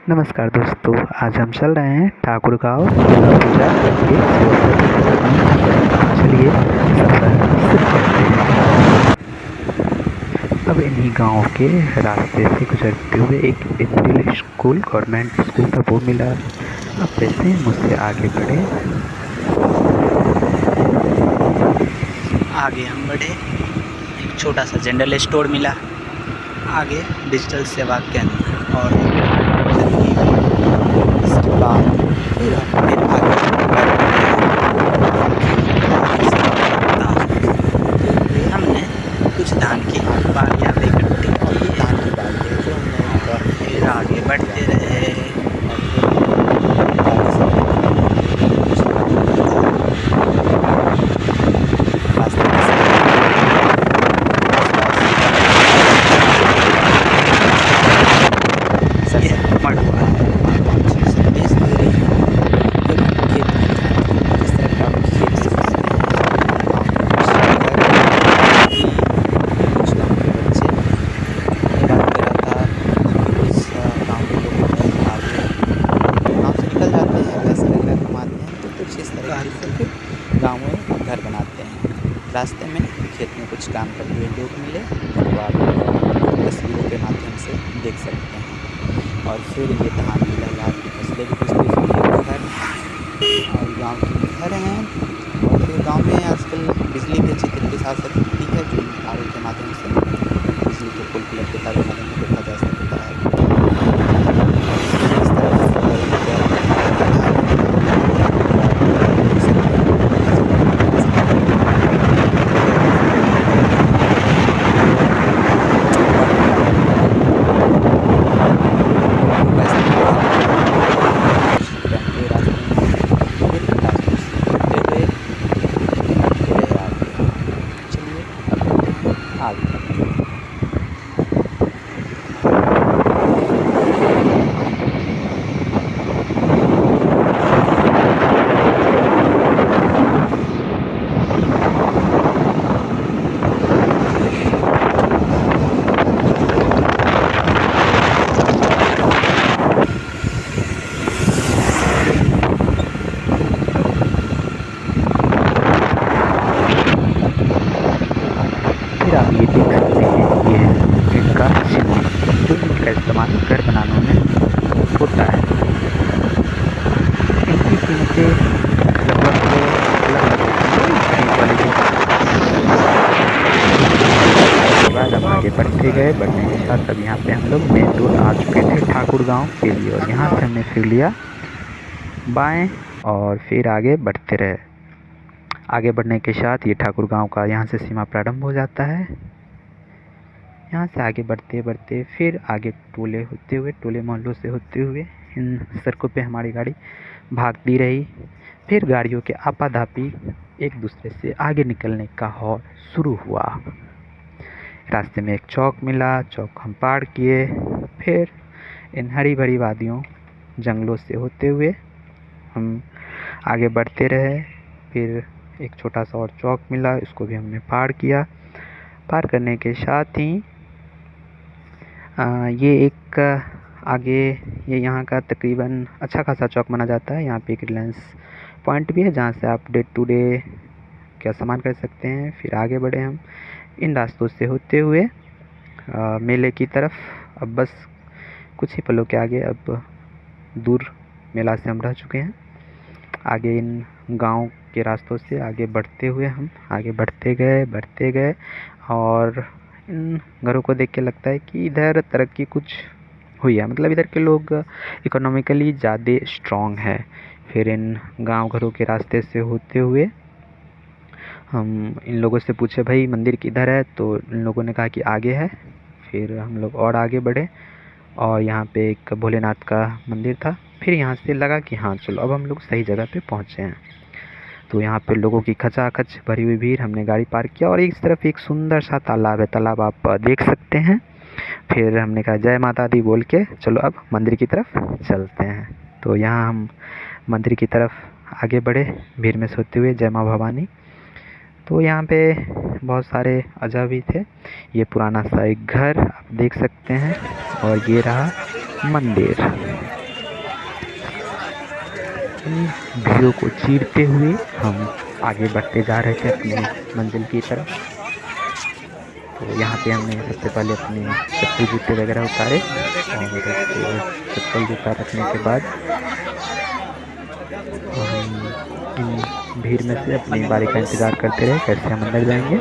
नमस्कार दोस्तों, आज हम चल रहे हैं ठाकुर गाँव दुर्गा पूजा के सेवा करने। चलिए सफर शुरू करते हैं। अब इन्हीं गांव के रास्ते से गुजरते हुए एक अप्रैल स्कूल गवर्नमेंट स्कूल था, वो मिला। अब जैसे हम उससे आगे बढ़े, हम बढ़े, एक छोटा सा जनरल स्टोर मिला। आगे डिजिटल सेवा केंद्र और इसके बाद फिर आगे हमने कुछ धान की बालियाँ भी इकट्ठी की। धान की बालियाँ जो हमने और फिर आगे बढ़ते रहे। गाँव में घर बनाते हैं। रास्ते में खेत में कुछ काम करते हुए लोग मिले, तो आप तस्वीरों के माध्यम से देख सकते हैं। और फिर ये धान की लहलात की फसलें भी कुछ घर और गाँव के घर हैं। और फिर गाँव में आजकल बिजली भी अच्छी तरीके से आ सकती है, जो तारों के माध्यम से बिजली के पुल प्लग के तारों के माध्यम से देखा जा सकता है। फिर आप ये देख सकते हैं, ये है इनका चिमनी, जो इनका इस्तेमाल घर बनाने में होता है। इनकी कीमतें लगभग के बाद हम आगे बढ़ते गए। बढ़ने के साथ अब यहाँ पे हम लोग मेन रोड आ चुके थे ठाकुर गांव के लिए, और यहाँ से हमने फिर लिया बाएं और फिर आगे बढ़ते रहे। आगे बढ़ने के साथ ये ठाकुर गांव का यहाँ से सीमा प्रारंभ हो जाता है। यहाँ से आगे बढ़ते बढ़ते फिर आगे टोले होते हुए, टोले मोहल्लों से होते हुए इन सड़कों पे हमारी गाड़ी भागती रही। फिर गाड़ियों के आपाधापी एक दूसरे से आगे निकलने का हौर शुरू हुआ। रास्ते में एक चौक मिला, चौक हम पार किए। फिर इन हरी भरी वादियों जंगलों से होते हुए हम आगे बढ़ते रहे। फिर एक छोटा सा और चौक मिला, इसको भी हमने पार किया। पार करने के साथ ही ये एक आगे ये यहाँ का तकरीबन अच्छा खासा चौक माना जाता है। यहाँ पे एक रिलायंस पॉइंट भी है, जहाँ से आप डे टू डे क्या सामान कर सकते हैं। फिर आगे बढ़े हम इन रास्तों से होते हुए मेले की तरफ। अब बस कुछ ही पलों के आगे अब दूर मेला से हम रह चुके हैं। आगे इन गांव के रास्तों से आगे बढ़ते हुए हम आगे बढ़ते गए और इन घरों को देख के लगता है कि इधर तरक्की कुछ हुई है, मतलब इधर के लोग इकोनॉमिकली ज़्यादा स्ट्रॉन्ग है। फिर इन गांव घरों के रास्ते से होते हुए हम इन लोगों से पूछे, भाई मंदिर किधर है? तो इन लोगों ने कहा कि आगे है। फिर हम लोग और आगे बढ़े और यहाँ पे एक भोलेनाथ का मंदिर था। फिर यहाँ से लगा कि हाँ चलो, अब हम लोग सही जगह पे पहुँचे हैं। तो यहाँ पे लोगों की खचाखच भरी हुई भीड़, हमने गाड़ी पार्क किया और इस तरफ एक सुंदर सा तालाब है, तालाब आप देख सकते हैं। फिर हमने कहा जय माता दी बोल के चलो अब मंदिर की तरफ चलते हैं। तो यहाँ हम मंदिर की तरफ आगे बढ़े, भीड़ में से होते हुए। जय माँ भवानी। तो यहाँ पे बहुत सारे अजब भी थे। ये पुराना सा एक घर आप देख सकते हैं, और ये रहा मंदिर। भीड़ों को चीरते हुए हम आगे बढ़ते जा रहे थे अपनी मंजिल की तरफ। तो यहाँ पे हमने सबसे पहले अपने चप्पल जूते वगैरह उतारे और फिर चप्पल जूता रखने के बाद हम इन भीड़ में से अपनी बारी का इंतज़ार करते रहे कैसे हम अंदर जाएंगे।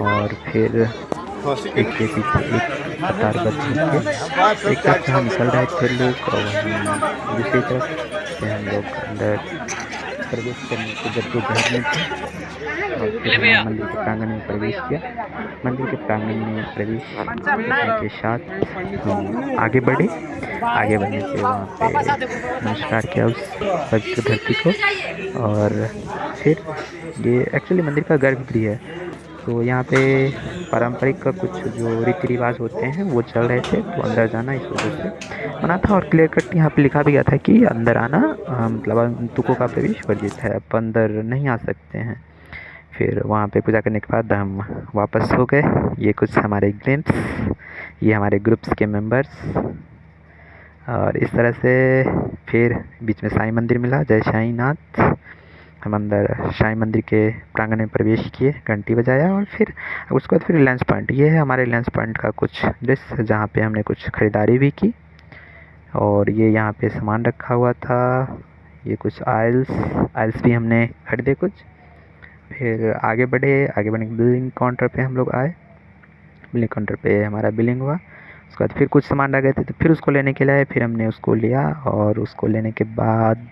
और फिर एक के पीछे एक कतारबद्ध होकर एक तरफ से हम निकल रहे थे लोग और वहीं दूसरी तरफ से हम लोग अंदर प्रवेश करने के जद्दोजहद में थे। और फिर हमने मंदिर के प्रांगण में प्रवेश किया। मंदिर के प्रांगण में प्रवेश करने के साथ हम आगे बढ़े। आगे बढ़ने से वहाँ पे नमस्कार किया उस पवित्र धरती को। और फिर ये एक्चुअली मंदिर का गर्भगृह है, तो यहाँ पे पारंपरिक का कुछ जो रीति रिवाज होते हैं वो चल रहे थे, तो अंदर जाना इस वजह से मना था। और क्लियर कट यहाँ पे लिखा भी गया था कि अंदर आना मतलब आगंतुकों का प्रवेश वर्जित है, आप अंदर नहीं आ सकते हैं। फिर वहाँ पे पूजा करने के बाद हम वापस हो गए। ये कुछ हमारे ग्लिम्स, ये हमारे ग्रुप्स के मेंबर्स। और इस तरह से फिर बीच में साईं मंदिर मिला, जय साईनाथ। हम अंदर साईं मंदिर के प्रांगण में प्रवेश किए, घंटी बजाया और फिर उसके बाद फिर लंच पॉइंट। ये है हमारे लंच पॉइंट का कुछ दृश्य जहाँ पे हमने कुछ ख़रीदारी भी की। और ये यहाँ पे सामान रखा हुआ था, ये कुछ आइल्स भी हमने खरीदे कुछ। फिर आगे बढ़ने के बिलिंग काउंटर पे हम लोग आए। बिलिंग काउंटर पे हमारा बिलिंग हुआ। उसके बाद फिर कुछ सामान रह गए थे तो फिर उसको लेने के लिए आए। फिर हमने उसको लिया और उसको लेने के बाद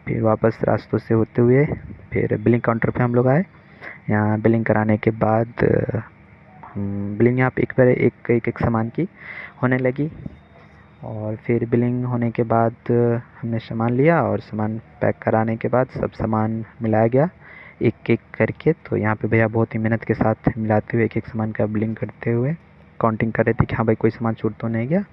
फिर वापस रास्तों से होते हुए फिर बिलिंग काउंटर पे हम लोग आए। यहाँ बिलिंग कराने के बाद बिलिंग यहाँ पे एक पर एक सामान की होने लगी। और फिर बिलिंग होने के बाद हमने सामान लिया और सामान पैक कराने के बाद सब सामान मिलाया गया एक एक करके। तो यहाँ पे भैया बहुत ही मेहनत के साथ मिलाते हुए एक एक सामान का बिलिंग करते हुए काउंटिंग कर रहे थे कि हाँ भाई कोई सामान छूट तो नहीं गया।